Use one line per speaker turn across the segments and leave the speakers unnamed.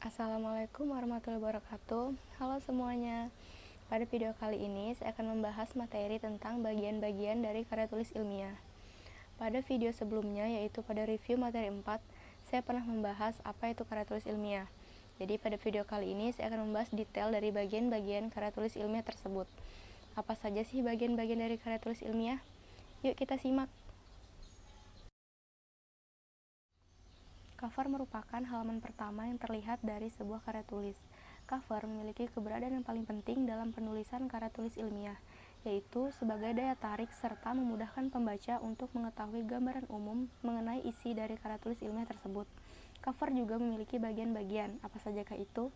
Assalamualaikum warahmatullahi wabarakatuh. Halo semuanya. Pada video kali ini saya akan membahas materi tentang bagian-bagian dari karya tulis ilmiah. Pada video sebelumnya, yaitu pada review materi 4, saya pernah membahas apa itu karya tulis ilmiah. Jadi pada video kali ini saya akan membahas detail dari bagian-bagian karya tulis ilmiah tersebut. Apa saja sih bagian-bagian dari karya tulis ilmiah? Yuk kita simak. Cover merupakan halaman pertama yang terlihat dari sebuah karya tulis. Cover memiliki keberadaan yang paling penting dalam penulisan karya tulis ilmiah, yaitu sebagai daya tarik serta memudahkan pembaca untuk mengetahui gambaran umum mengenai isi dari karya tulis ilmiah tersebut. Cover juga memiliki bagian-bagian, apa sajakah itu?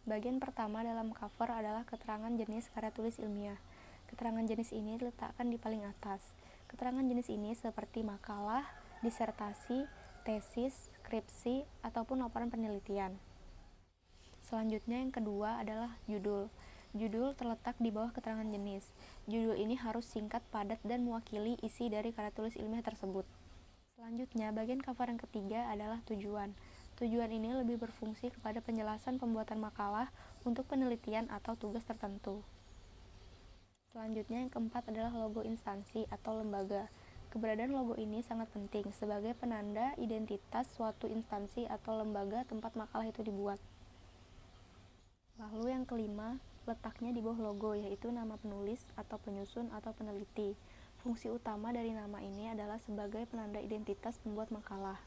Bagian pertama dalam cover adalah keterangan jenis karya tulis ilmiah. Keterangan jenis ini diletakkan di paling atas. Keterangan jenis ini seperti makalah, disertasi, tesis, skripsi, ataupun laporan penelitian. Selanjutnya yang kedua adalah judul. Judul terletak di bawah keterangan jenis. Judul ini harus singkat, padat, dan mewakili isi dari karya tulis ilmiah tersebut. Selanjutnya, bagian cover yang ketiga adalah tujuan. Tujuan ini lebih berfungsi kepada penjelasan pembuatan makalah untuk penelitian atau tugas tertentu. Selanjutnya yang keempat adalah logo instansi atau lembaga. Keberadaan logo ini sangat penting sebagai penanda identitas suatu instansi atau lembaga tempat makalah itu dibuat. Lalu yang kelima, letaknya di bawah logo, yaitu nama penulis atau penyusun atau peneliti. Fungsi utama dari nama ini adalah sebagai penanda identitas pembuat makalah.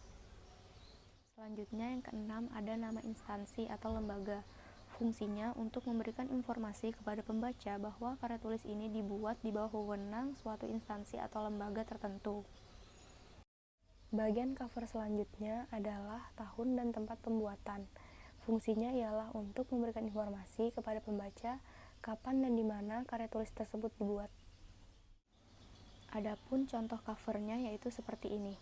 Selanjutnya yang keenam ada nama instansi atau lembaga. Fungsinya untuk memberikan informasi kepada pembaca bahwa karya tulis ini dibuat di bawah wewenang suatu instansi atau lembaga tertentu. Bagian cover selanjutnya adalah tahun dan tempat pembuatan. Fungsinya ialah untuk memberikan informasi kepada pembaca kapan dan di mana karya tulis tersebut dibuat. Adapun contoh covernya yaitu seperti ini.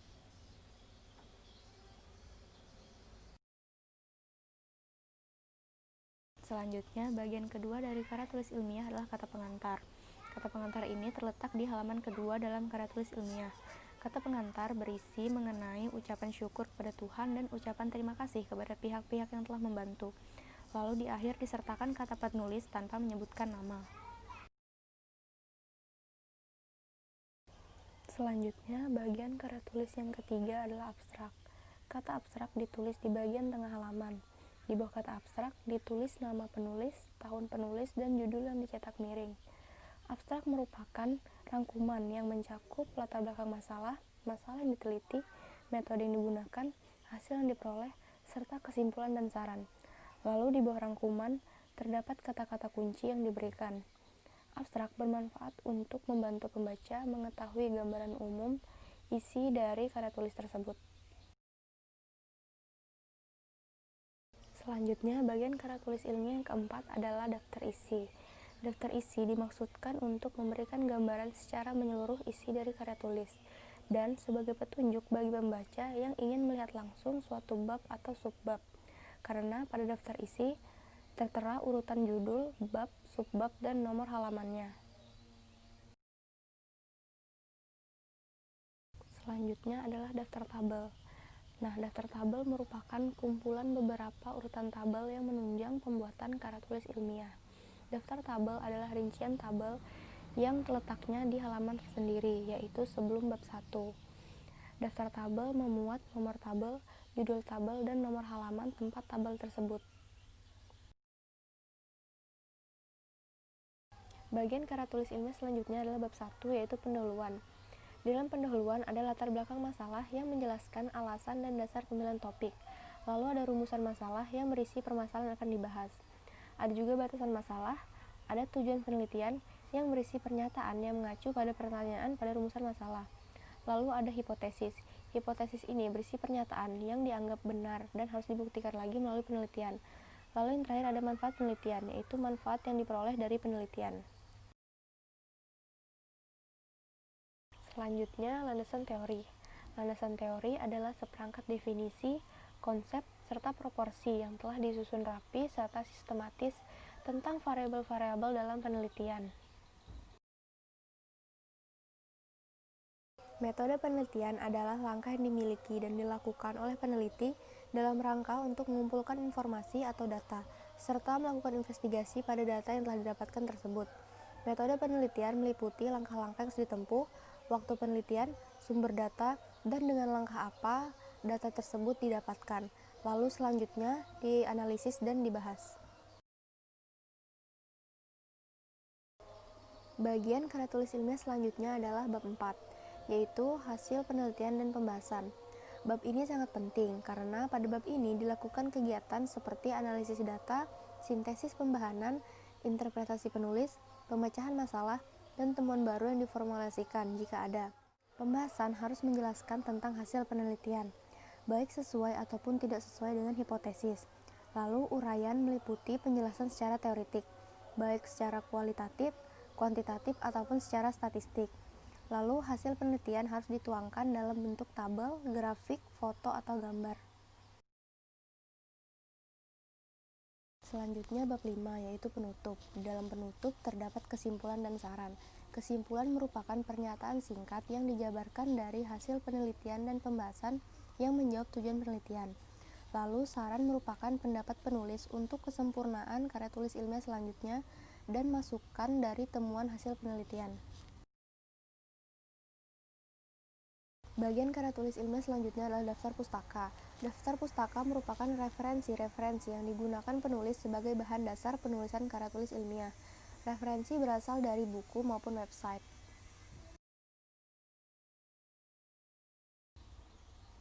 Selanjutnya, bagian kedua dari karya tulis ilmiah adalah kata pengantar. Kata pengantar ini terletak di halaman kedua dalam karya tulis ilmiah. Kata pengantar berisi mengenai ucapan syukur kepada Tuhan dan ucapan terima kasih kepada pihak-pihak yang telah membantu. Lalu di akhir disertakan kata penulis tanpa menyebutkan nama. Selanjutnya, bagian karya tulis yang ketiga adalah abstrak. Kata abstrak ditulis di bagian tengah halaman. Di bawah kata abstrak ditulis nama penulis, tahun penulis, dan judul yang dicetak miring. Abstrak merupakan rangkuman yang mencakup latar belakang masalah, masalah yang diteliti, metode yang digunakan, hasil yang diperoleh, serta kesimpulan dan saran. Lalu di bawah rangkuman terdapat kata-kata kunci yang diberikan. Abstrak bermanfaat untuk membantu pembaca mengetahui gambaran umum isi dari karya tulis tersebut. Selanjutnya, bagian karya tulis ilmiah yang keempat adalah daftar isi. Daftar isi dimaksudkan untuk memberikan gambaran secara menyeluruh isi dari karya tulis dan sebagai petunjuk bagi pembaca yang ingin melihat langsung suatu bab atau subbab. Karena pada daftar isi tertera urutan judul, bab, subbab, dan nomor halamannya. Selanjutnya adalah daftar tabel. Nah, daftar tabel merupakan kumpulan beberapa urutan tabel yang menunjang pembuatan karya tulis ilmiah. Daftar tabel adalah rincian tabel yang letaknya di halaman tersendiri, yaitu sebelum bab 1. Daftar tabel memuat nomor tabel, judul tabel, dan nomor halaman tempat tabel tersebut. Bagian karya tulis ilmiah selanjutnya adalah bab 1, yaitu pendahuluan. Di dalam pendahuluan ada latar belakang masalah yang menjelaskan alasan dan dasar pemilihan topik. Lalu ada rumusan masalah yang berisi permasalahan yang akan dibahas. Ada juga batasan masalah, ada tujuan penelitian yang berisi pernyataan yang mengacu pada pertanyaan pada rumusan masalah. Lalu ada hipotesis. Hipotesis ini berisi pernyataan yang dianggap benar dan harus dibuktikan lagi melalui penelitian. Lalu yang terakhir ada manfaat penelitian, yaitu manfaat yang diperoleh dari penelitian. Selanjutnya, landasan teori. Landasan teori adalah seperangkat definisi, konsep, serta proporsi yang telah disusun rapi serta sistematis tentang variabel-variabel dalam penelitian. Metode penelitian adalah langkah yang dimiliki dan dilakukan oleh peneliti dalam rangka untuk mengumpulkan informasi atau data, serta melakukan investigasi pada data yang telah didapatkan tersebut. Metode penelitian meliputi langkah-langkah yang harus ditempuh, waktu penelitian, sumber data, dan dengan langkah apa data tersebut didapatkan. Lalu selanjutnya dianalisis dan dibahas. Bagian karya tulis ilmiah selanjutnya adalah bab 4, yaitu hasil penelitian dan pembahasan. Bab ini sangat penting karena pada bab ini dilakukan kegiatan seperti analisis data, sintesis pembahanan, interpretasi penulis, pemecahan masalah, dan temuan baru yang diformulasikan jika ada. Pembahasan harus menjelaskan tentang hasil penelitian, baik sesuai ataupun tidak sesuai dengan hipotesis. Lalu uraian meliputi penjelasan secara teoretik, baik secara kualitatif, kuantitatif, ataupun secara statistik. Lalu hasil penelitian harus dituangkan dalam bentuk tabel, grafik, foto, atau gambar. Selanjutnya bab 5, yaitu penutup. Dalam penutup terdapat kesimpulan dan saran. Kesimpulan merupakan pernyataan singkat yang dijabarkan dari hasil penelitian dan pembahasan yang menjawab tujuan penelitian. Lalu saran merupakan pendapat penulis untuk kesempurnaan karya tulis ilmiah selanjutnya dan masukan dari temuan hasil penelitian. Bagian karya tulis ilmiah selanjutnya adalah daftar pustaka. Daftar pustaka merupakan referensi-referensi yang digunakan penulis sebagai bahan dasar penulisan karya tulis ilmiah. Referensi berasal dari buku maupun website.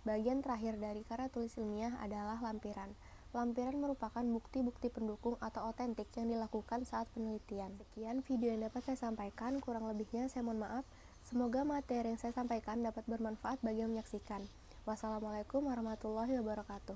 Bagian terakhir dari karya tulis ilmiah adalah lampiran. Lampiran merupakan bukti-bukti pendukung atau otentik yang dilakukan saat penelitian. Sekian video yang dapat saya sampaikan, kurang lebihnya saya mohon maaf. Semoga materi yang saya sampaikan dapat bermanfaat bagi yang menyaksikan. Wassalamualaikum warahmatullahi wabarakatuh.